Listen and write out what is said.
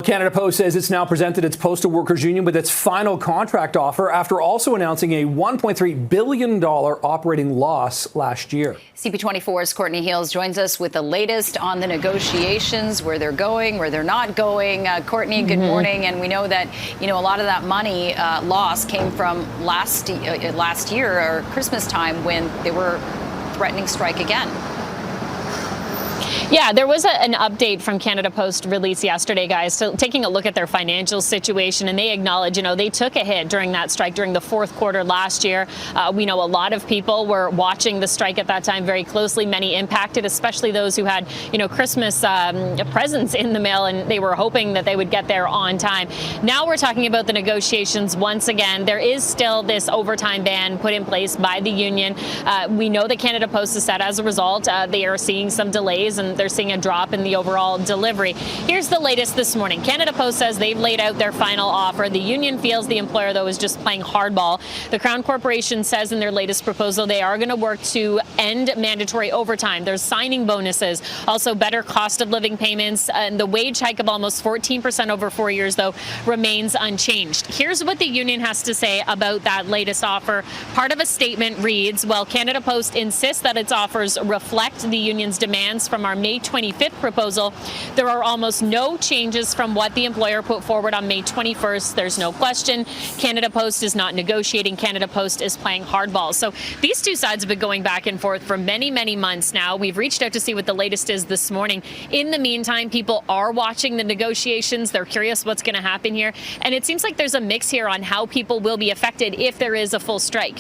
Canada Post says it's now presented its postal workers union with its final contract offer after also announcing a $1.3 billion operating loss last year. CP24's Courtney Heels joins us with the latest on the negotiations, where they're going, where they're not going. Courtney, good morning. And we know that, a lot of that money loss came from last year or Christmas time when they were threatening strike again. Yeah, there was an update from Canada Post released yesterday, guys, so taking a look at their financial situation, and they acknowledge, they took a hit during that strike during the fourth quarter last year. We know a lot of people were watching the strike at that time very closely, many impacted, especially those who had, Christmas presents in the mail, and they were hoping that they would get there on time. Now we're talking about the negotiations once again. There is still this overtime ban put in place by the union. We know that Canada Post has said as a result, they are seeing some delays and they're seeing a drop in the overall delivery. Here's the latest this morning. Canada Post says they've laid out their final offer. The union feels the employer, though, is just playing hardball. The Crown Corporation says in their latest proposal they are going to work to end mandatory overtime. There's signing bonuses, also better cost of living payments, and the wage hike of almost 14% over 4 years, though, remains unchanged. Here's what the union has to say about that latest offer. Part of a statement reads, while Canada Post insists that its offers reflect the union's demands from our May 25th proposal, there are almost no changes from what the employer put forward on May 21st. There's no question. Canada Post is not negotiating. Canada Post is playing hardball. So these two sides have been going back and forth for many, many months now. We've reached out to see what the latest is this morning. In the meantime, people are watching the negotiations. They're curious what's going to happen here. And it seems like there's a mix here on how people will be affected if there is a full strike.